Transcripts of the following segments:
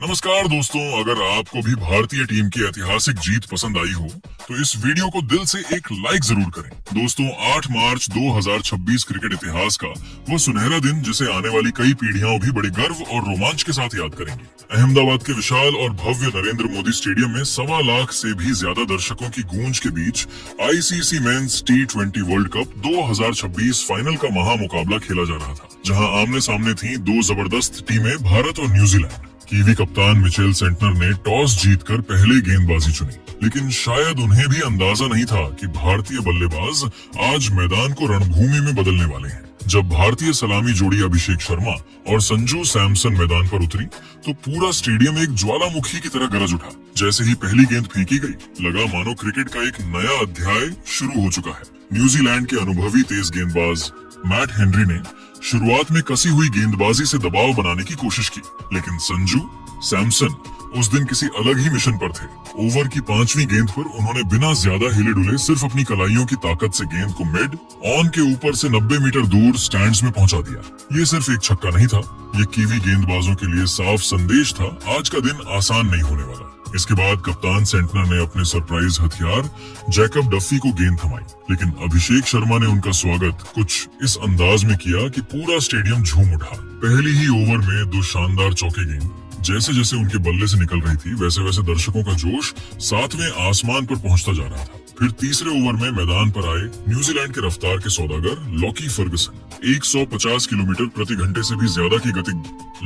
नमस्कार दोस्तों, अगर आपको भी भारतीय टीम की ऐतिहासिक जीत पसंद आई हो तो इस वीडियो को दिल से एक लाइक जरूर करें। दोस्तों, 8 मार्च 2026 क्रिकेट इतिहास का वो सुनहरा दिन जिसे आने वाली कई पीढ़ियां भी बड़े गर्व और रोमांच के साथ याद करेंगी। अहमदाबाद के विशाल और भव्य नरेंद्र मोदी स्टेडियम में 1.25 लाख से भी ज्यादा दर्शकों की गूंज के बीच ICC men's T20 world cup 2026 final का महामुकाबला खेला जा रहा था, जहां आमने सामने थी दो जबरदस्त टीमें, भारत और न्यूजीलैंड। कीवी कप्तान मिचेल सेंटनर ने टॉस जीतकर पहले गेंदबाजी चुनी, लेकिन शायद उन्हें भी अंदाजा नहीं था कि भारतीय बल्लेबाज आज मैदान को रणभूमि में बदलने वाले हैं। जब भारतीय सलामी जोड़ी अभिषेक शर्मा और संजू सैमसन मैदान पर उतरी तो पूरा स्टेडियम एक ज्वालामुखी की तरह गरज उठा। जैसे ही पहली गेंद फेंकी गई, लगा मानो क्रिकेट का एक नया अध्याय शुरू हो चुका है। न्यूजीलैंड के अनुभवी तेज गेंदबाज मैट हेनरी ने शुरुआत में कसी हुई गेंदबाजी से दबाव बनाने की कोशिश की, लेकिन संजू सैमसन उस दिन किसी अलग ही मिशन पर थे। ओवर की 5वीं गेंद पर उन्होंने बिना ज्यादा हिले डुले सिर्फ अपनी कलाइयों की ताकत से गेंद को मिड ऑन के ऊपर से 90 मीटर दूर स्टैंड्स में पहुंचा दिया। ये सिर्फ एक छक्का नहीं था, ये कीवी गेंदबाजों के लिए साफ संदेश था, आज का दिन आसान नहीं होने वाला। इसके बाद कप्तान सेंटनर ने अपने सरप्राइज हथियार जैकब डफी को गेंद थमाई, लेकिन अभिषेक शर्मा ने उनका स्वागत कुछ इस अंदाज में किया कि पूरा स्टेडियम झूम उठा। पहली ही ओवर में 2 शानदार चौके गेंद जैसे जैसे उनके बल्ले से निकल रही थी, वैसे वैसे दर्शकों का जोश 7वें आसमान पर पहुंचता जा रहा था। फिर तीसरे ओवर में मैदान पर आए न्यूजीलैंड के रफ्तार के सौदागर लॉकी फर्गुसन। 150 किलोमीटर प्रति घंटे से भी ज्यादा की गति,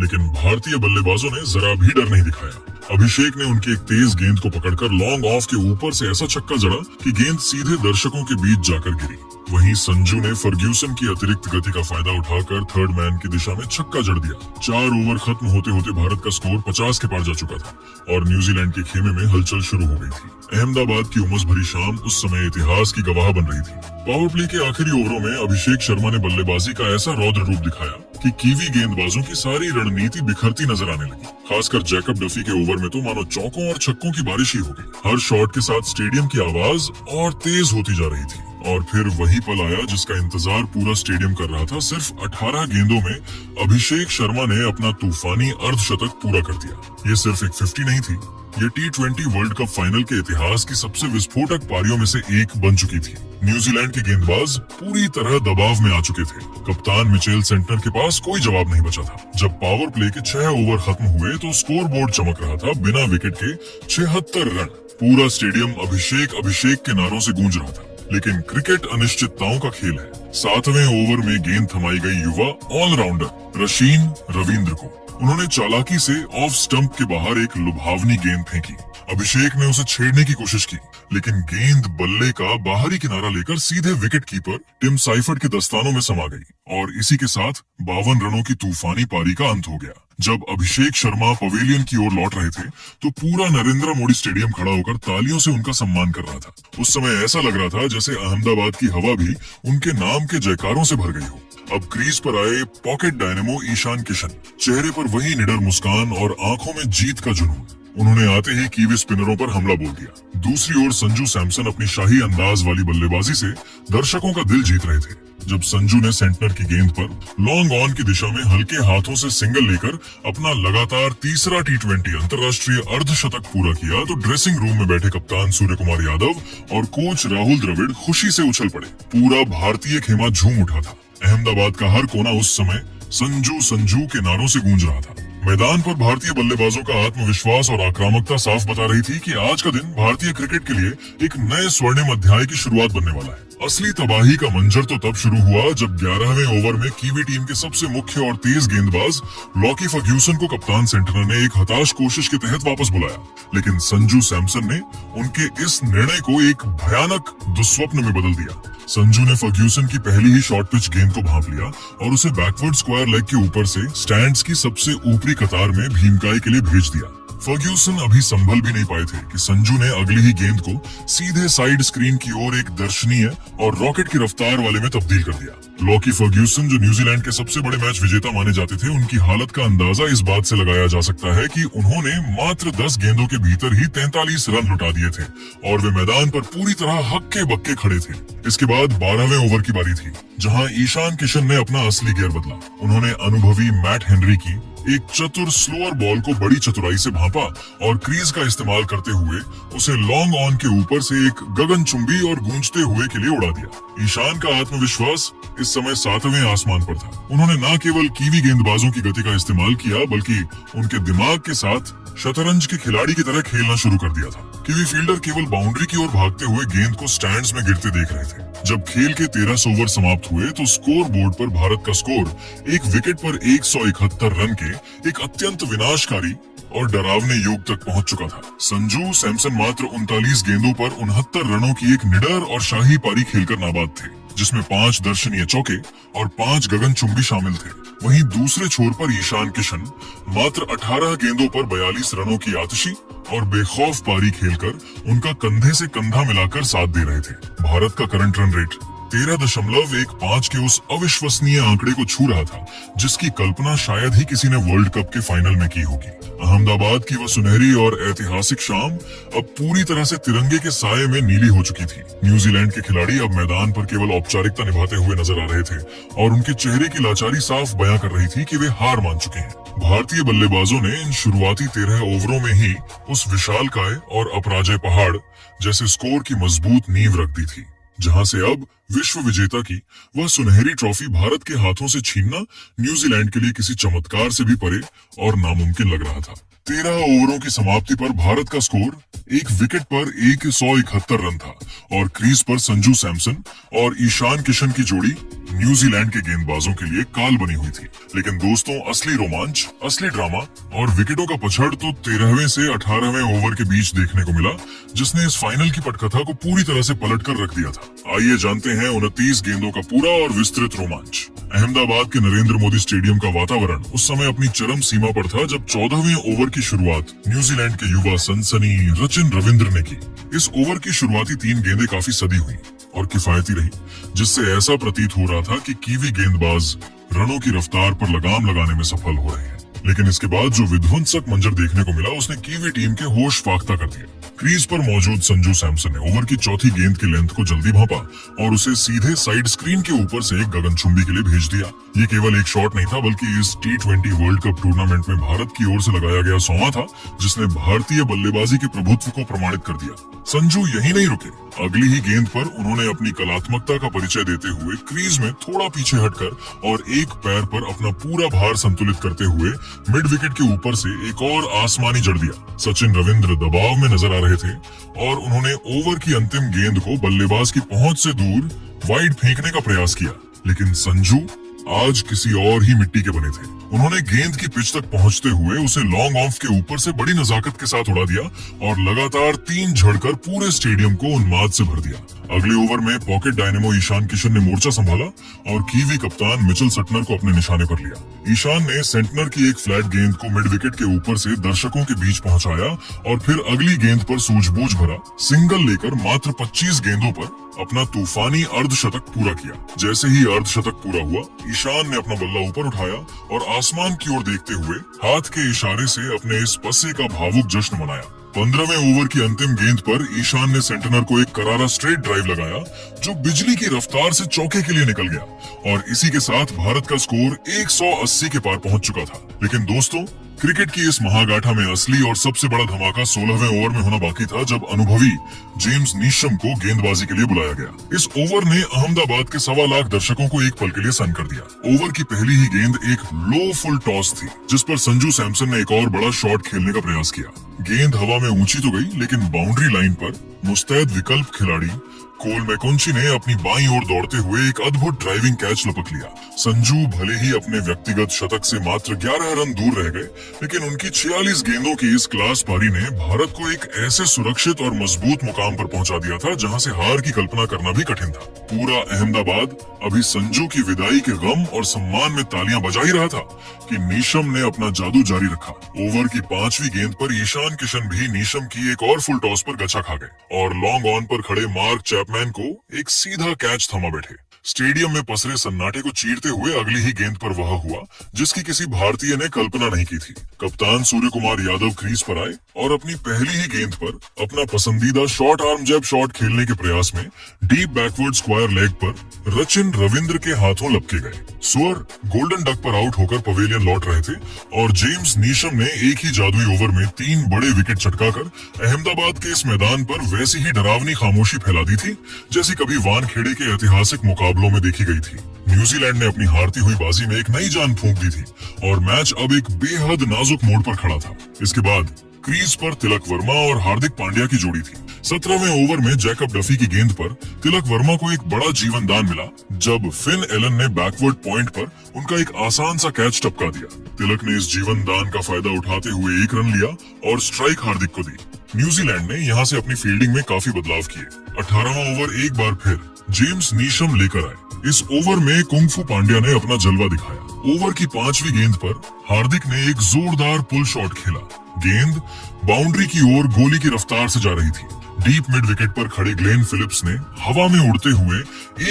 लेकिन भारतीय बल्लेबाजों ने जरा भी डर नहीं दिखाया। अभिषेक ने उनकी एक तेज गेंद को पकड़कर लॉन्ग ऑफ के ऊपर से ऐसा छक्का जड़ा कि गेंद सीधे दर्शकों के बीच जाकर गिरी। वहीं संजू ने फर्ग्यूसन की अतिरिक्त गति का फायदा उठाकर थर्ड मैन की दिशा में छक्का जड़ दिया। 4 ओवर खत्म होते होते भारत का स्कोर 50 के पार जा चुका था और न्यूजीलैंड के खेमे में हलचल शुरू हो गई थी। अहमदाबाद की उमस भरी शाम उस समय इतिहास की गवाह बन रही थी। पावर प्ले के आखिरी ओवरों में अभिषेक शर्मा ने बल्लेबाजी का ऐसा रौद्र रूप दिखाया कि कीवी गेंदबाजों की सारी रणनीति बिखरती नजर आने लगी। खासकर जैकब डफी के ओवर में तो मानो चौकों और छक्कों की बारिश ही हो गई। हर शॉट के साथ स्टेडियम की आवाज और तेज होती जा रही थी। और फिर वही पल आया जिसका इंतजार पूरा स्टेडियम कर रहा था। सिर्फ 18 गेंदों में अभिषेक शर्मा ने अपना तूफानी अर्धशतक पूरा कर दिया। ये सिर्फ एक 50 नहीं थी, ये T20 वर्ल्ड कप फाइनल के इतिहास की सबसे विस्फोटक पारियों में से एक बन चुकी थी। न्यूजीलैंड के गेंदबाज पूरी तरह दबाव में आ चुके थे। कप्तान मिचेल सेंटनर के पास कोई जवाब नहीं बचा था। जब पावर प्ले के 6 ओवर खत्म हुए तो स्कोर बोर्ड चमक रहा था, बिना विकेट के 76 रन। पूरा स्टेडियम अभिषेक के नारों से गूंज रहा था। लेकिन क्रिकेट अनिश्चितताओं का खेल है। 7वें ओवर में गेंद थमाई गई युवा ऑलराउंडर रशीन रविंद्र को। उन्होंने चालाकी से ऑफ स्टंप के बाहर एक लुभावनी गेंद फेंकी। अभिषेक ने उसे छेड़ने की कोशिश की, लेकिन गेंद बल्ले का बाहरी किनारा लेकर सीधे विकेट कीपर टिम साइफर्ट के दस्तानों में समा गई और इसी के साथ 52 रनों की तूफानी पारी का अंत हो गया। जब अभिषेक शर्मा पवेलियन की ओर लौट रहे थे तो पूरा नरेंद्र मोदी स्टेडियम खड़ा होकर तालियों से उनका सम्मान कर रहा था। उस समय ऐसा लग रहा था जैसे अहमदाबाद की हवा भी उनके नाम के जयकारों से भर गई हो। अब क्रीज पर आए पॉकेट डायनेमो ईशान किशन, चेहरे पर वही निडर मुस्कान और आंखों में जीत का जुनून। उन्होंने आते ही कीवी स्पिनरों पर हमला बोल दिया। दूसरी ओर संजू सैमसन अपनी शाही अंदाज वाली बल्लेबाजी से दर्शकों का दिल जीत रहे थे। जब संजू ने सेंटनर की गेंद पर लॉन्ग ऑन की दिशा में हल्के हाथों से सिंगल लेकर अपना लगातार तीसरा T20 अंतर्राष्ट्रीय अर्धशतक पूरा किया तो ड्रेसिंग रूम में बैठे कप्तान सूर्य कुमार यादव और कोच राहुल द्रविड़ खुशी से उछल पड़े। पूरा भारतीय खेमा झूम उठा था। अहमदाबाद का हर कोना उस समय संजू संजू के नारों से गूंज रहा था। मैदान पर भारतीय बल्लेबाजों का आत्मविश्वास और आक्रामकता साफ बता रही थी कि आज का दिन भारतीय क्रिकेट के लिए एक नए स्वर्णिम अध्याय की शुरुआत बनने वाला है। असली तबाही का मंजर तो तब शुरू हुआ जब 11वें ओवर में कीवी टीम के सबसे मुख्य और तेज गेंदबाज लॉकी फर्ग्यूसन को कप्तान सेंटनर ने एक हताश कोशिश के तहत वापस बुलाया, लेकिन संजू सैमसन ने उनके इस निर्णय को एक भयानक दुस्वप्न में बदल दिया। संजू ने फर्ग्यूसन की पहली ही शॉर्ट पिच गेंद को भांप लिया और उसे बैकवर्ड स्क्वायर लेग के ऊपर से स्टैंड्स की सबसे ऊपरी कतार में भीमकाई के लिए भेज दिया। फर्ग्यूसन अभी संभल भी नहीं पाए थे कि संजू ने अगली ही गेंद को सीधे साइड स्क्रीन की ओर एक दर्शनीय और रॉकेट की रफ्तार वाले में तब्दील कर दिया। लॉकी फर्ग्यूसन, जो न्यूजीलैंड के सबसे बड़े मैच विजेता माने जाते थे, उनकी हालत का अंदाजा इस बात से लगाया जा सकता है कि उन्होंने मात्र 10 गेंदों के भीतर ही 43 रन लुटा दिए थे और वे मैदान पर पूरी तरह हक्के बक्के खड़े थे। इसके बाद 12वें ओवर की बारी थी, जहां ईशान किशन ने अपना असली गियर बदला। उन्होंने अनुभवी मैट हेनरी की एक चतुर स्लोअर बॉल को बड़ी चतुराई से भांपा और क्रीज का इस्तेमाल करते हुए उसे लॉन्ग ऑन के ऊपर से एक गगनचुंबी और गूंजते हुए के लिए उड़ा दिया। ईशान का आत्मविश्वास इस समय 7वें आसमान पर था। उन्होंने न केवल कीवी गेंदबाजों की गति का इस्तेमाल किया बल्कि उनके दिमाग के साथ शतरंज के खिलाड़ी की तरह खेलना शुरू कर दिया था। कीवी फील्डर केवल बाउंड्री की ओर भागते हुए गेंद को स्टैंड्स में गिरते देख रहे थे। जब खेल के 13 ओवर समाप्त हुए तो स्कोर बोर्ड पर भारत का स्कोर एक विकेट पर 171 रन के एक अत्यंत विनाशकारी और डरावने योग तक पहुंच चुका था। संजू सैमसन मात्र 39 गेंदों पर 69 रनों की एक निडर और शाही पारी खेलकर नाबाद थे, जिसमें 5 दर्शनीय चौके और 5 गगनचुंबी शामिल थे। वहीं दूसरे छोर पर ईशान किशन मात्र 18 गेंदों पर 42 रनों की आतिशी और बेखौफ पारी खेलकर उनका कंधे से कंधा मिलाकर साथ दे रहे थे। भारत का करंट रन रेट 13.15 के उस अविश्वसनीय आंकड़े को छू रहा था जिसकी कल्पना शायद ही किसी ने वर्ल्ड कप के फाइनल में की होगी। अहमदाबाद की वह सुनहरी और ऐतिहासिक शाम अब पूरी तरह से तिरंगे के साये में नीली हो चुकी थी। न्यूजीलैंड के खिलाड़ी अब मैदान पर केवल औपचारिकता निभाते हुए नजर आ रहे थे और उनके चेहरे की लाचारी साफ बयां कर रही थी कि वे हार मान चुके हैं। भारतीय बल्लेबाजों ने इन शुरुआती 13 ओवरों में ही उस विशालकाय और अपराजय पहाड़ जैसे स्कोर की मजबूत नींव रख दी थी, जहां से अब विश्व विजेता की वह सुनहरी ट्रॉफी भारत के हाथों से छीनना न्यूजीलैंड के लिए किसी चमत्कार से भी परे और नामुमकिन लग रहा था। 13 ओवरों की समाप्ति पर भारत का स्कोर एक विकेट पर 171 रन था और क्रीज पर संजू सैमसन और ईशान किशन की जोड़ी न्यूजीलैंड के गेंदबाजों के लिए काल बनी हुई थी। लेकिन दोस्तों, असली रोमांच, असली ड्रामा और विकेटों का पछड़ तो 13वें से 18वें ओवर के बीच देखने को मिला, जिसने इस फाइनल की पटकथा को पूरी तरह से पलट कर रख दिया था। आइए जानते हैं 29 गेंदों का पूरा और विस्तृत रोमांच। अहमदाबाद के नरेंद्र मोदी स्टेडियम का वातावरण उस समय अपनी चरम सीमा पर था जब 14वें ओवर की शुरुआत न्यूजीलैंड के युवा सनसनी सचिन रविंद्र ने की। इस ओवर की शुरुआती 3 गेंदें काफी सदी हुई और किफायती रही, जिससे ऐसा प्रतीत हो रहा था कि कीवी गेंदबाज रनों की रफ्तार पर लगाम लगाने में सफल हो रहे हैं। लेकिन इसके बाद जो विध्वंसक मंजर देखने को मिला उसने कीवी टीम के होश फाख्ता कर दिया। क्रीज पर मौजूद संजू सैमसन ने ओवर की चौथी गेंद की लेंथ को जल्दी भांपा और उसे सीधे साइड स्क्रीन के ऊपर से एक गगनचुंबी के लिए भेज दिया। ये केवल एक शॉट नहीं था बल्कि इस T20 वर्ल्ड कप टूर्नामेंट में भारत की ओर से लगाया गया 100वां था, जिसने भारतीय बल्लेबाजी के प्रभुत्व को प्रमाणित कर दिया। संजू यही नहीं रुके, अगली ही गेंद पर उन्होंने अपनी कलात्मकता का परिचय देते हुए क्रीज में थोड़ा पीछे हटकर और एक पैर पर अपना पूरा भार संतुलित करते हुए मिड विकेट के ऊपर से एक और आसमानी जड़ दिया। सचिन रविंद्र दबाव में नजर आ रहे थे और उन्होंने ओवर की अंतिम गेंद को बल्लेबाज की पहुंच से दूर वाइड फेंकने का प्रयास किया, लेकिन संजू आज किसी और ही मिट्टी के बने थे। उन्होंने गेंद की पिच तक पहुंचते हुए उसे लॉन्ग ऑफ के ऊपर से बड़ी नजाकत के साथ उड़ा दिया और लगातार 3 झड़कर पूरे स्टेडियम को उन्माद से भर दिया। अगले ओवर में पॉकेट डायनेमो ईशान किशन ने मोर्चा संभाला और कीवी कप्तान मिचेल सटनर को अपने निशाने पर लिया। ईशान ने सेंटनर की एक फ्लैट गेंद को मिड विकेट के ऊपर से दर्शकों के बीच पहुंचाया और फिर अगली गेंद पर सूझबूझ भरा सिंगल लेकर मात्र 25 गेंदों पर अपना तूफानी अर्धशतक पूरा किया। जैसे ही अर्धशतक पूरा हुआ, ईशान ने अपना बल्ला ऊपर उठाया और आसमान की ओर देखते हुए हाथ के इशारे से अपने इस पसे का भावुक जश्न मनाया। 15वें ओवर की अंतिम गेंद पर ईशान ने सेंटनर को एक करारा स्ट्रेट ड्राइव लगाया जो बिजली की रफ्तार से चौके के लिए निकल गया और इसी के साथ भारत का स्कोर 180 के पार पहुंच चुका था। लेकिन दोस्तों, क्रिकेट की इस महागाथा में असली और सबसे बड़ा धमाका 16वें ओवर में होना बाकी था, जब अनुभवी जेम्स नीशम को गेंदबाजी के लिए बुलाया गया। इस ओवर ने अहमदाबाद के 1.25 लाख दर्शकों को एक पल के लिए सन कर दिया। ओवर की पहली ही गेंद एक लो फुल टॉस थी, जिस पर संजू सैमसन ने एक और बड़ा शॉट खेलने का प्रयास किया। गेंद हवा में ऊंची तो गई, लेकिन बाउंड्री लाइन पर मुस्तैद विकल्प खिलाड़ी कोल मैकोंची ने अपनी बाईं ओर दौड़ते हुए एक अद्भुत ड्राइविंग कैच लपक लिया। संजू भले ही अपने व्यक्तिगत शतक से मात्र 11 रन दूर रह गए, लेकिन उनकी 46 गेंदों की इस क्लास पारी ने भारत को एक ऐसे सुरक्षित और मजबूत मुकाम पर पहुंचा दिया था जहां से हार की कल्पना करना भी कठिन था। पूरा अहमदाबाद अभी संजू की विदाई के गम और सम्मान में तालियां बजा ही रहा था कि नीशम ने अपना जादू जारी रखा। ओवर की 5वीं गेंद पर ईशान किशन भी नीशम की एक और फुल टॉस पर गचा खा गए और लॉन्ग ऑन पर खड़े मार्क चैपमैन को एक सीधा कैच थमा बैठे। स्टेडियम में पसरे सन्नाटे को चीरते हुए अगली ही गेंद पर वह हुआ जिसकी किसी भारतीय ने कल्पना नहीं की थी। कप्तान सूर्य कुमार यादव क्रीज पर आए और अपनी पहली ही गेंद पर अपना पसंदीदा शॉर्ट आर्म जैब शॉट खेलने के प्रयास में डीप बैकवर्ड स्क्वायर लेग पर रचिन रविंद्र के हाथों लपके गए। सुअर गोल्डन डक पर आउट होकर पवेलियन लौट रहे थे और जेम्स नीशम ने एक ही जादुई ओवर में 3 बड़े विकेट चटकाकर अहमदाबाद के इस मैदान पर वैसी ही डरावनी खामोशी फैला दी थी जैसी कभी वानखेड़े के ऐतिहासिक मुकाबलों में देखी गई थी। न्यूजीलैंड ने अपनी हारती हुई बाजी में एक नई जान फूंक दी थी और मैच अब एक बेहद नाजुक मोड़ पर खड़ा था। इसके बाद क्रीज पर तिलक वर्मा और हार्दिक पांड्या की जोड़ी थी। 17वें ओवर में जैकब डफी की गेंद पर तिलक वर्मा को एक बड़ा जीवन दान मिला जब फिन एलन ने बैकवर्ड पॉइंट पर उनका एक आसान सा कैच टपका दिया। तिलक ने इस जीवन दान का फायदा उठाते हुए 1 रन लिया और स्ट्राइक हार्दिक को दी। न्यूजीलैंड ने यहाँ से अपनी फील्डिंग में काफी बदलाव किए। 18वां ओवर एक बार फिर जेम्स नीशम लेकर आए। इस ओवर में कुंफू पांड्या ने अपना जलवा दिखाया। ओवर की 5वीं गेंद पर हार्दिक ने एक जोरदार पुल शॉट खेला। गेंद बाउंड्री की ओर गोली की रफ्तार से जा रही थी। डीप मिड विकेट पर खड़े ग्लेन फिलिप्स ने हवा में उड़ते हुए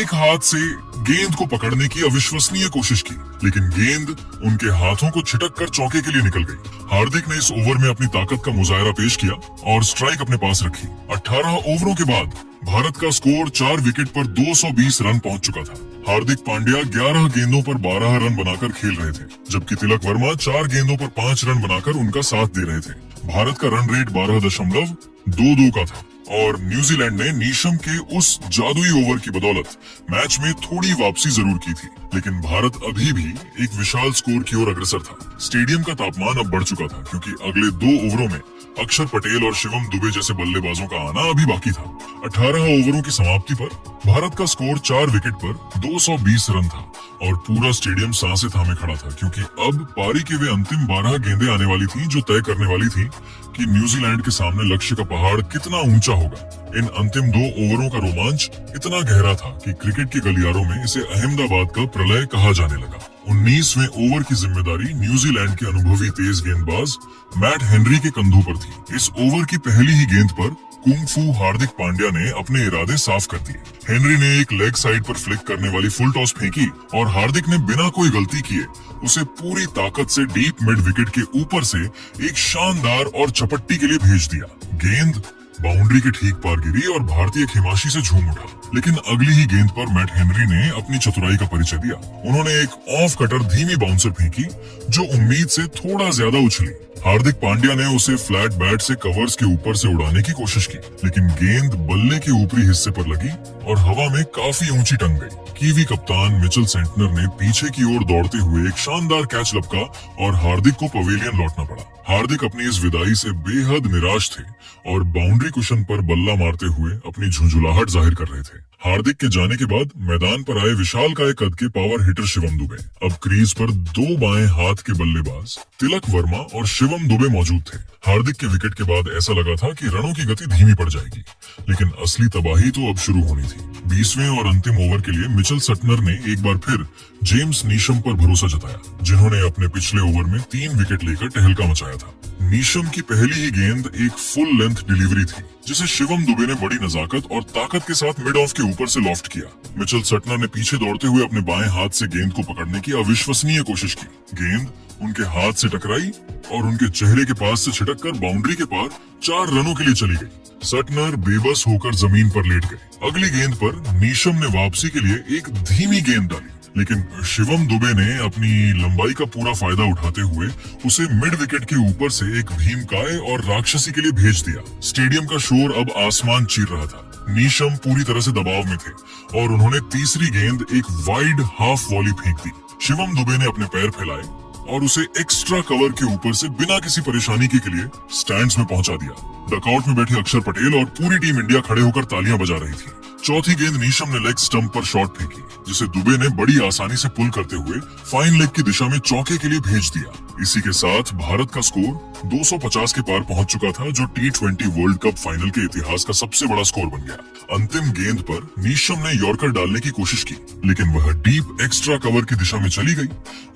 एक हाथ से गेंद को पकड़ने की अविश्वसनीय कोशिश की, लेकिन गेंद उनके हाथों को छिटक कर चौके के लिए निकल गई। हार्दिक ने इस ओवर में अपनी ताकत का मुजाहरा पेश किया और स्ट्राइक अपने पास रखी। 18 ओवरों के बाद भारत का स्कोर 4 विकेट पर 220 रन पहुंच चुका था। हार्दिक पांड्या 11 गेंदों पर 12 रन बनाकर खेल रहे थे, जबकि तिलक वर्मा 4 गेंदों पर 5 रन बनाकर उनका साथ दे रहे थे। भारत का रन रेट 12.22 का था और न्यूजीलैंड ने नीशम के उस जादुई ओवर की बदौलत मैच में थोड़ी वापसी जरूर की थी, लेकिन भारत अभी भी एक विशाल स्कोर की ओर अग्रसर था। स्टेडियम का तापमान अब बढ़ चुका था क्योंकि अगले 2 ओवरों में अक्षर पटेल और शिवम दुबे जैसे बल्लेबाजों का आना अभी बाकी था। 18 ओवरों की समाप्ति पर भारत का स्कोर 4 विकेट पर 220 रन था और पूरा स्टेडियम सांसें थामे खड़ा था क्योंकि अब पारी के वे अंतिम 12 गेंदें आने वाली थी जो तय करने वाली थी कि न्यूजीलैंड के सामने लक्ष्य का पहाड़ कितना ऊंचा होगा। इन अंतिम 2 ओवरों का रोमांच इतना गहरा था कि क्रिकेट के गलियारों में इसे अहमदाबाद का प्रलय कहा जाने लगा। 19वें ओवर की जिम्मेदारी न्यूजीलैंड के अनुभवी तेज गेंदबाज मैट हेनरी के कंधों पर थी। इस ओवर की पहली ही गेंद पर कुंफू हार्दिक पांड्या ने अपने इरादे साफ कर दिए। हेनरी ने एक लेग साइड पर फ्लिक करने वाली फुल टॉस फेंकी और हार्दिक ने बिना कोई गलती किए उसे पूरी ताकत से डीप मिड विकेट के ऊपर से एक शानदार और चपट्टी के लिए भेज दिया। गेंद बाउंड्री के ठीक पार गिरी और भारतीय खेमाशी से झूम उठा, लेकिन अगली ही गेंद पर मैट हेनरी ने अपनी चतुराई का परिचय दिया। उन्होंने एक ऑफ कटर धीमी बाउंसर फेंकी जो उम्मीद से थोड़ा ज्यादा उछली। हार्दिक पांड्या ने उसे फ्लैट बैट से कवर्स के ऊपर से उड़ाने की कोशिश की, लेकिन गेंद बल्ले के ऊपरी हिस्से पर लगी और हवा में काफी ऊंची टंग गई। कीवी कप्तान मिचेल सेंटनर ने पीछे की ओर दौड़ते हुए एक शानदार कैच लपका और हार्दिक को पवेलियन लौटना पड़ा। हार्दिक अपनी इस विदाई से बेहद निराश थे और बाउंड्री कुशन पर बल्ला मारते हुए अपनी झुंझुलाहट जाहिर कर रहे थे। हार्दिक के जाने के बाद मैदान पर आए विशालकाय कद के पावर हिटर शिवम दुबे। अब क्रीज पर 2 बाएं हाथ के बल्लेबाज तिलक वर्मा और शिवम दुबे मौजूद थे। हार्दिक के विकेट के बाद ऐसा लगा था कि रनों की गति धीमी पड़ जाएगी, लेकिन असली तबाही तो अब शुरू होनी थी। 20वें और अंतिम ओवर के लिए मिचेल सेंटनर ने एक बार फिर जेम्स नीशम पर भरोसा जताया, जिन्होंने अपने पिछले ओवर में 3 विकेट लेकर टहलका मचाया था। नीशम की पहली ही गेंद एक फुल लेंथ डिलीवरी थी, जिसे शिवम दुबे ने बड़ी नजाकत और ताकत के साथ मिड ऑफ के ऊपर से लॉफ्ट किया। मिचेल सेंटनर ने पीछे दौड़ते हुए अपने बाएं हाथ से गेंद को पकड़ने की अविश्वसनीय कोशिश की। गेंद उनके हाथ से टकराई और उनके चेहरे के पास से छिटककर बाउंड्री के पार 4 रनों के लिए चली गई। सेंटनर बेबस होकर जमीन पर लेट गए। अगली गेंद पर नीशम ने वापसी के लिए एक धीमी गेंद डाली, लेकिन शिवम दुबे ने अपनी लंबाई का पूरा फायदा उठाते हुए उसे मिड विकेट के ऊपर से एक भीमकाय और राक्षसी के लिए भेज दिया। स्टेडियम का शोर अब आसमान चीर रहा था। नीशम पूरी तरह से दबाव में थे और उन्होंने तीसरी गेंद एक वाइड हाफ वॉली फेंक दी। शिवम दुबे ने अपने पैर फैलाए और उसे एक्स्ट्रा कवर के ऊपर से बिना किसी परेशानी के लिए स्टैंड्स में पहुंचा दिया। डकआउट में बैठे अक्षर पटेल और पूरी टीम इंडिया खड़े होकर तालियां बजा रही थी। चौथी गेंद नीशम ने लेग स्टंप पर शॉट फेंकी, जिसे दुबे ने बड़ी आसानी से पुल करते हुए फाइन लेग की दिशा में चौके के लिए भेज दिया। इसी के साथ भारत का स्कोर 250 के पार पहुंच चुका था, जो T20 वर्ल्ड कप फाइनल के इतिहास का सबसे बड़ा स्कोर बन गया। अंतिम गेंद पर नीशम ने यॉर्कर डालने की कोशिश की, लेकिन वह डीप एक्स्ट्रा कवर की दिशा में चली गई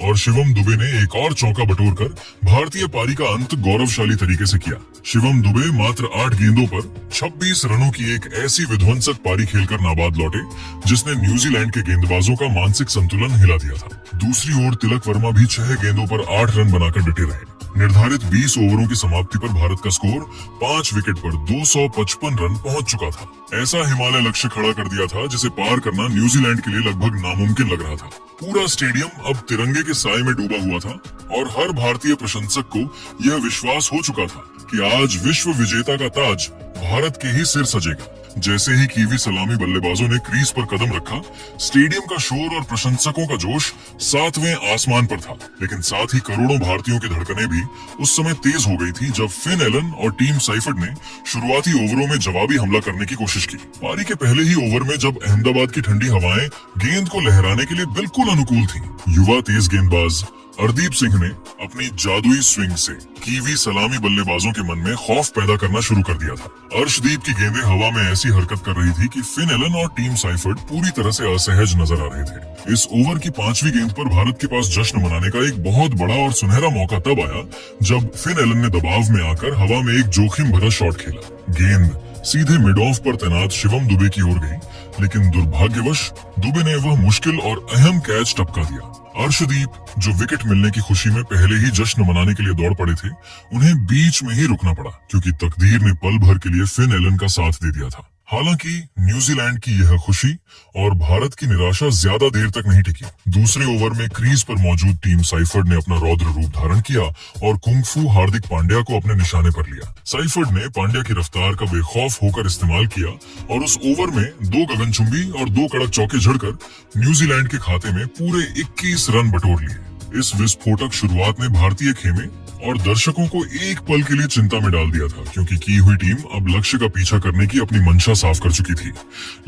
और शिवम दुबे ने एक और चौका बटोरकर भारतीय पारी का अंत गौरवशाली तरीके से किया। शिवम दुबे मात्र 8 गेंदों पर 26 रनों की एक ऐसी विध्वंसक पारी खेलकर नाबाद लौटे जिसने न्यूजीलैंड के गेंदबाजों का मानसिक संतुलन हिला दिया था। दूसरी ओर तिलक वर्मा भी 6 गेंदों पर 8 रन बनाकर डटे रहे। निर्धारित 20 ओवरों की समाप्ति पर भारत का स्कोर 5 विकेट पर 255 रन पहुंच चुका था। ऐसा हिमालय लक्ष्य खड़ा कर दिया था जिसे पार करना न्यूजीलैंड के लिए लगभग नामुमकिन लग रहा था। पूरा स्टेडियम अब तिरंगे के साए में डूबा हुआ था और हर भारतीय प्रशंसक को यह विश्वास हो चुका था कि आज विश्व विजेता का ताज भारत के ही सिर सजेगा। जैसे ही कीवी सलामी बल्लेबाजों ने क्रीज पर कदम रखा, स्टेडियम का शोर और प्रशंसकों का जोश 7वें आसमान पर था। लेकिन साथ ही करोड़ों भारतीयों की धड़कनें भी उस समय तेज हो गई थी जब फिन एलन और टीम साइफर्ड ने शुरुआती ओवरों में जवाबी हमला करने की कोशिश की। पारी के पहले ही ओवर में जब अहमदाबाद की ठंडी हवाएं गेंद को लहराने के लिए बिल्कुल अनुकूल थी, युवा तेज गेंदबाज अर्दीप सिंह ने अपनी जादुई स्विंग से कीवी सलामी बल्लेबाजों के मन में खौफ पैदा करना शुरू कर दिया था। अर्शदीप की गेंदें हवा में ऐसी हरकत कर रही थी कि फिन एलन और टीम साइफर्ड पूरी तरह से असहज नजर आ रहे थे। इस ओवर की 5वीं गेंद पर भारत के पास जश्न मनाने का एक बहुत बड़ा और सुनहरा मौका तब आया जब फिन एलन ने दबाव में आकर हवा में एक जोखिम भरा शॉट खेला। गेंद सीधे मिड ऑफ पर तैनात शिवम दुबे की ओर गई, लेकिन दुर्भाग्यवश दुबे ने वह मुश्किल और अहम कैच टपका दिया। अर्शदीप, जो विकेट मिलने की खुशी में पहले ही जश्न मनाने के लिए दौड़ पड़े थे, उन्हें बीच में ही रुकना पड़ा क्योंकि तकदीर ने पल भर के लिए फिन एलन का साथ दे दिया था। हालांकि न्यूजीलैंड की यह खुशी और भारत की निराशा ज्यादा देर तक नहीं टिकी। दूसरे ओवर में क्रीज पर मौजूद टीम साइफर्ड ने अपना रौद्र रूप धारण किया और कुंग-फू हार्दिक पांड्या को अपने निशाने पर लिया। साइफर्ड ने पांड्या की रफ्तार का बेखौफ होकर इस्तेमाल किया और उस ओवर में 2 गगनचुंबी और 2 कड़क चौके जड़कर न्यूजीलैंड के खाते में पूरे 21 रन बटोर लिए। इस विस्फोटक शुरुआत ने भारतीय खेमे और दर्शकों को एक पल के लिए चिंता में डाल दिया था क्योंकि की हुई टीम अब लक्ष्य का पीछा करने की अपनी मंशा साफ कर चुकी थी।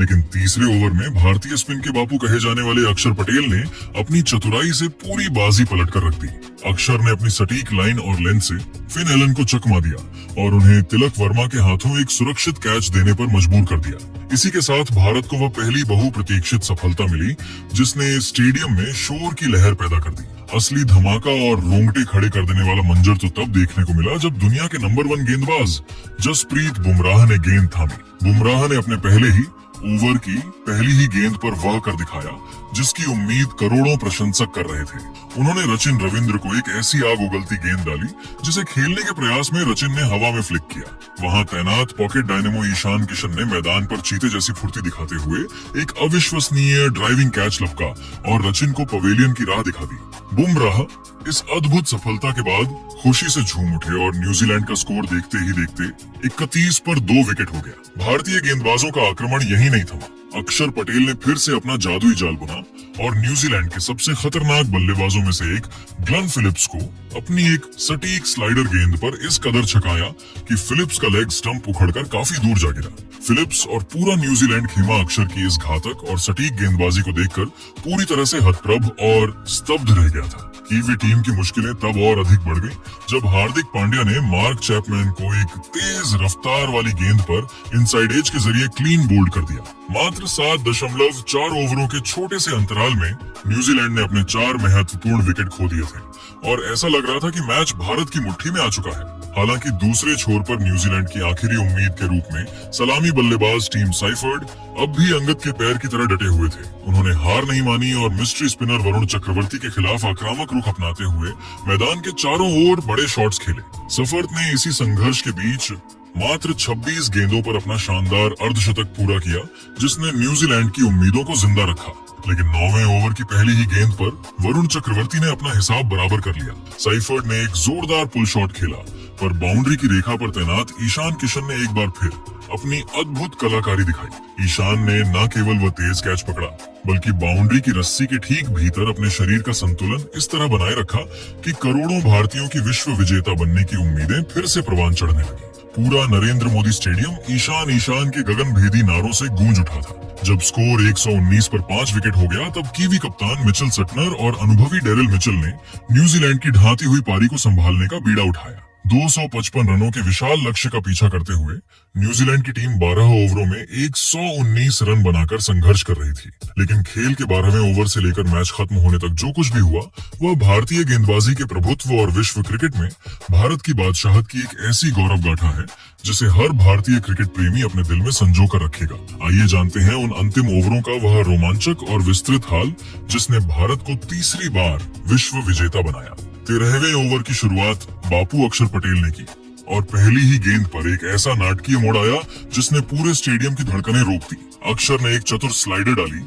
लेकिन तीसरे ओवर में भारतीय स्पिन के बापू कहे जाने वाले अक्षर पटेल ने अपनी चतुराई से पूरी बाजी पलट कर रख दी। अक्षर ने अपनी सटीक लाइन और लेंथ से फिन एलन को चकमा दिया और उन्हें तिलक वर्मा के हाथों एक सुरक्षित कैच देने पर मजबूर कर दिया। इसी के साथ भारत को वह पहली बहुप्रतीक्षित सफलता मिली जिसने स्टेडियम में शोर की लहर पैदा कर दी। असली धमाका और रोंगटे खड़े कर देने वाला मंजर तो तब देखने को मिला जब दुनिया के नंबर 1 गेंदबाज जसप्रीत बुमराह ने गेंद थामी। बुमराह ने अपने पहले ही ओवर की पहली ही गेंद पर वह कर दिखाया जिसकी उम्मीद करोड़ों प्रशंसक कर रहे थे। उन्होंने रचिन रविंद्र को एक ऐसी आग उगलती गेंद डाली जिसे खेलने के प्रयास में रचिन ने हवा में फ्लिक किया। वहां तैनात पॉकेट डायनेमो ईशान किशन ने मैदान पर चीते जैसी फुर्ती दिखाते हुए एक अविश्वसनीय ड्राइविंग कैच लपका और रचिन को पवेलियन की राह दिखा दी। बुमराह इस अद्भुत सफलता के बाद खुशी से झूम उठे और न्यूजीलैंड का स्कोर देखते ही देखते 31 पर 2 विकेट हो गया। भारतीय गेंदबाजों का आक्रमण यही नहीं थमा। अक्षर पटेल ने फिर से अपना जादुई जाल बुना और न्यूजीलैंड के सबसे खतरनाक बल्लेबाजों में से एक ग्लेन फिलिप्स को अपनी एक सटीक स्लाइडर गेंद पर इस कदर छकाया कि फिलिप्स का लेग स्टंप उखड़कर काफी दूर जा गिरा। फिलिप्स और पूरा न्यूजीलैंड खेमा अक्षर की इस घातक और सटीक गेंदबाजी को देखकर पूरी तरह से हतप्रभ और स्तब्ध रह गया था। कीवी टीम की मुश्किलें तब और अधिक बढ़ गई जब हार्दिक पांड्या ने मार्क चैपमैन को एक तेज रफ्तार वाली गेंद पर इनसाइड एज के जरिए क्लीन बोल्ड कर दिया। मात्र 7.4 ओवरों के छोटे से अंतराल में न्यूजीलैंड ने अपने 4 महत्वपूर्ण विकेट खो दिए थे और ऐसा लग रहा था कि मैच भारत की मुट्ठी में आ चुका है। हालांकि दूसरे छोर पर न्यूजीलैंड की आखिरी उम्मीद के रूप में सलामी बल्लेबाज टीम साइफर्ड अब भी अंगद के पैर की तरह डटे हुए थे। उन्होंने हार नहीं मानी और मिस्ट्री स्पिनर वरुण चक्रवर्ती के खिलाफ आक्रामक रुख अपनाते हुए मैदान के चारों ओर बड़े शॉट्स खेले। सफर्त ने इसी संघर्ष के बीच मात्र 26 गेंदों पर अपना शानदार अर्धशतक पूरा किया जिसने न्यूजीलैंड की उम्मीदों को जिंदा रखा। लेकिन 9वें ओवर की पहली ही गेंद पर वरुण चक्रवर्ती ने अपना हिसाब बराबर कर लिया। साइफर्ड ने एक जोरदार पुल शॉट खेला पर बाउंड्री की रेखा पर तैनात ईशान किशन ने एक बार फिर अपनी अद्भुत कलाकारी दिखाई। ईशान ने न केवल वह तेज कैच पकड़ा बल्कि बाउंड्री की रस्सी के ठीक भीतर अपने शरीर का संतुलन इस तरह बनाए रखा कि करोड़ों भारतीयों की विश्व विजेता बनने की उम्मीदें फिर से परवान चढ़ने लगी। पूरा नरेंद्र मोदी स्टेडियम ईशान ईशान के गगनभेदी नारों से गूंज उठा था। जब स्कोर 119 पर 5 विकेट हो गया तब कीवी कप्तान मिचेल सटनर और अनुभवी डेरिल मिचेल ने न्यूजीलैंड की ढाती हुई पारी को संभालने का बीड़ा उठाया। 255 रनों के विशाल लक्ष्य का पीछा करते हुए न्यूजीलैंड की टीम 12 ओवरों में 119 रन बनाकर संघर्ष कर रही थी। लेकिन खेल के 12वें ओवर से लेकर मैच खत्म होने तक जो कुछ भी हुआ वह भारतीय गेंदबाजी के प्रभुत्व और विश्व क्रिकेट में भारत की बादशाहत की एक ऐसी गौरव गाथा है जिसे हर भारतीय क्रिकेट प्रेमी अपने दिल में संजो कर रखेगा। आइए जानते हैं उन अंतिम ओवरों का वह रोमांचक और विस्तृत हाल जिसने भारत को तीसरी बार विश्व विजेता बनाया। 13वें ओवर की शुरुआत बापू अक्षर पटेल ने की और पहली ही गेंद पर एक ऐसा नाटकीय मोड़ आया जिसने पूरे स्टेडियम की धड़कनें रोक दी। अक्षर ने एक चतुर स्लाइडर डाली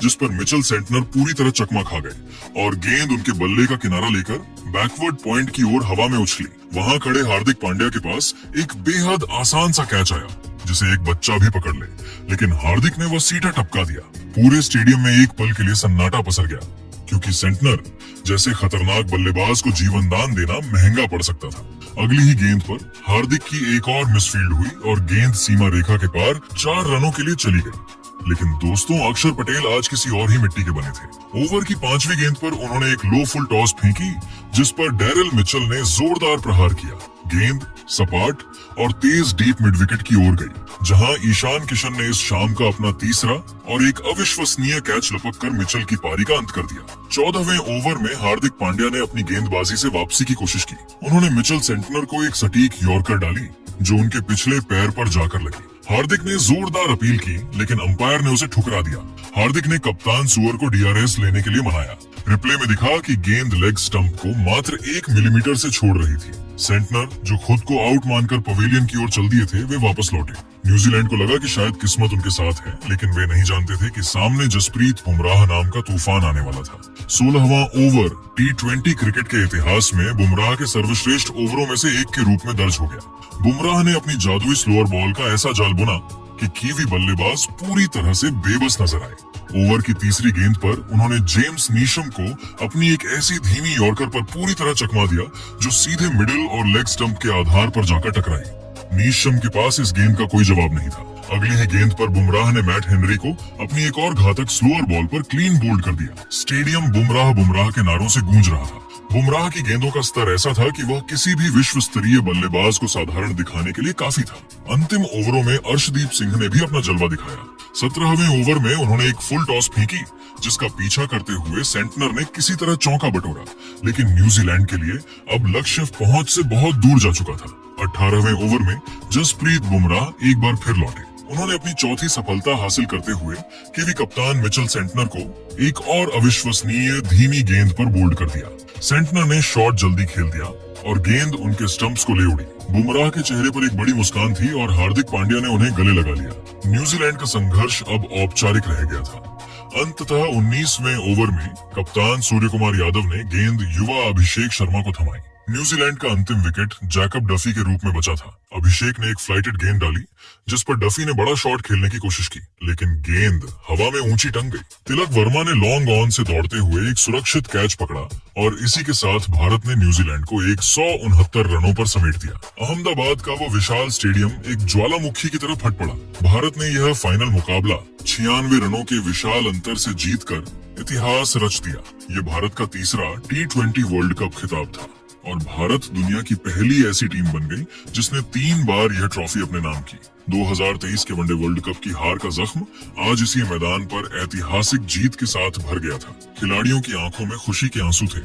जिस पर मिचेल सेंटनर पूरी तरह चकमा खा गए और गेंद उनके बल्ले का किनारा लेकर बैकवर्ड पॉइंट की ओर हवा में उछली। वहां खड़े हार्दिक पांड्या के पास एक बेहद आसान सा कैच आया जिसे एक बच्चा भी पकड़ ले, लेकिन हार्दिक ने वह सीधा टपका दिया। पूरे स्टेडियम में एक पल के लिए सन्नाटा पसर गया क्योंकि सेंटनर जैसे खतरनाक बल्लेबाज को जीवन दान देना महंगा पड़ सकता था। अगली ही गेंद पर हार्दिक की एक और मिसफील्ड हुई और गेंद सीमा रेखा के पार 4 रनों के लिए चली गई। लेकिन दोस्तों, अक्षर पटेल आज किसी और ही मिट्टी के बने थे। ओवर की 5वीं गेंद पर उन्होंने एक लो फुल टॉस फेंकी जिस पर डैरिल मिचेल ने जोरदार प्रहार किया। गेंद सपाट और तेज डीप मिड विकेट की ओर गई, जहां ईशान किशन ने इस शाम का अपना तीसरा और एक अविश्वसनीय कैच लपक कर मिचेल की पारी का अंत कर दिया। 14वें ओवर में हार्दिक पांड्या ने अपनी गेंदबाजी से वापसी की कोशिश की। उन्होंने मिचेल सेंटनर को एक सटीक यॉर्कर डाली जो उनके पिछले पैर पर जाकर लगी। हार्दिक ने जोरदार अपील की लेकिन अंपायर ने उसे ठुकरा दिया। हार्दिक ने कप्तान सुअर को डीआरएस लेने के लिए मनाया। रिप्ले में दिखा कि गेंद लेग स्टंप को मात्र 1 मिलीमीटर से छोड़ रही थी। सेंटनर जो खुद को आउट मानकर पवेलियन की ओर चल दिए थे वे वापस लौटे। न्यूजीलैंड को लगा कि शायद किस्मत उनके साथ है, लेकिन वे नहीं जानते थे कि सामने जसप्रीत बुमराह नाम का तूफान आने वाला था। 16वां ओवर T20 क्रिकेट के इतिहास में बुमराह के सर्वश्रेष्ठ ओवरों में से एक के रूप में दर्ज हो गया। बुमराह ने अपनी जादुई स्लोअर बॉल का ऐसा जाल बुना कि कीवी बल्लेबाज पूरी तरह से बेबस नजर आए। ओवर की तीसरी गेंद पर उन्होंने जेम्स नीशम को अपनी एक ऐसी धीमी यॉर्कर पर पूरी तरह चकमा दिया जो सीधे मिडिल और लेग स्टंप के आधार पर जाकर टकराई। नीशम के पास इस गेंद का कोई जवाब नहीं था। अगली ही गेंद पर बुमराह ने मैट हेनरी को अपनी एक और घातक स्लोअर बॉल पर क्लीन बोल्ड कर दिया। स्टेडियम बुमराह के नारों से गूंज रहा था। बुमराह की गेंदों का स्तर ऐसा था कि वह किसी भी विश्व स्तरीय बल्लेबाज को साधारण दिखाने के लिए काफी था। अंतिम ओवरों में अर्शदीप सिंह ने भी अपना जलवा दिखाया। 17वें ओवर में उन्होंने एक फुल टॉस फेंकी जिसका पीछा करते हुए सेंटनर ने किसी तरह चौका बटोरा, लेकिन न्यूजीलैंड के लिए अब लक्ष्य पहुंच से बहुत दूर जा चुका था। 18वें ओवर में जसप्रीत बुमराह एक बार फिर लौटे। उन्होंने अपनी चौथी सफलता हासिल करते हुए कीवी कप्तान मिचेल सेंटनर को एक और अविश्वसनीय धीमी गेंद पर बोल्ड कर दिया। सेंटनर ने शॉट जल्दी खेल दिया और गेंद उनके स्टंप्स को ले उड़ी। बुमराह के चेहरे पर एक बड़ी मुस्कान थी और हार्दिक पांड्या ने उन्हें गले लगा लिया। न्यूजीलैंड का संघर्ष अब औपचारिक रह गया था। अंततः 19वें ओवर में कप्तान सूर्यकुमार यादव ने गेंद युवा अभिषेक शर्मा को थमाई। न्यूजीलैंड का अंतिम विकेट जैकब डफी के रूप में बचा था। अभिषेक ने एक फ्लाइटेड गेंद डाली जिस पर डफी ने बड़ा शॉट खेलने की कोशिश की, लेकिन गेंद हवा में ऊंची टंग गई। तिलक वर्मा ने लॉन्ग ऑन से दौड़ते हुए एक सुरक्षित कैच पकड़ा और इसी के साथ भारत ने न्यूजीलैंड को 169 रनों पर समेट दिया। अहमदाबाद का वो विशाल स्टेडियम एक ज्वालामुखी की तरह फट पड़ा। भारत ने यह फाइनल मुकाबला 96 रनों के विशाल अंतर से जीतकर इतिहास रच दिया। ये भारत का तीसरा T20 वर्ल्ड कप खिताब था और भारत दुनिया की पहली ऐसी टीम बन गई जिसने 3 बार यह ट्रॉफी अपने नाम की। 2023 के वनडे वर्ल्ड कप की हार का जख्म आज इसी मैदान पर ऐतिहासिक जीत के साथ भर गया था। खिलाड़ियों की आंखों में खुशी के आंसू थे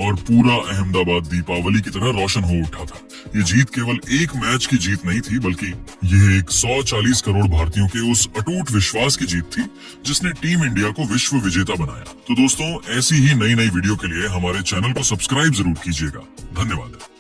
और पूरा अहमदाबाद दीपावली की तरह रोशन हो उठा था। ये जीत केवल एक मैच की जीत नहीं थी, बल्कि यह 140 करोड़ भारतीयों के उस अटूट विश्वास की जीत थी जिसने टीम इंडिया को विश्व विजेता बनाया। तो दोस्तों, ऐसी ही नई वीडियो के लिए हमारे चैनल को सब्सक्राइब जरूर कीजिएगा। धन्यवाद।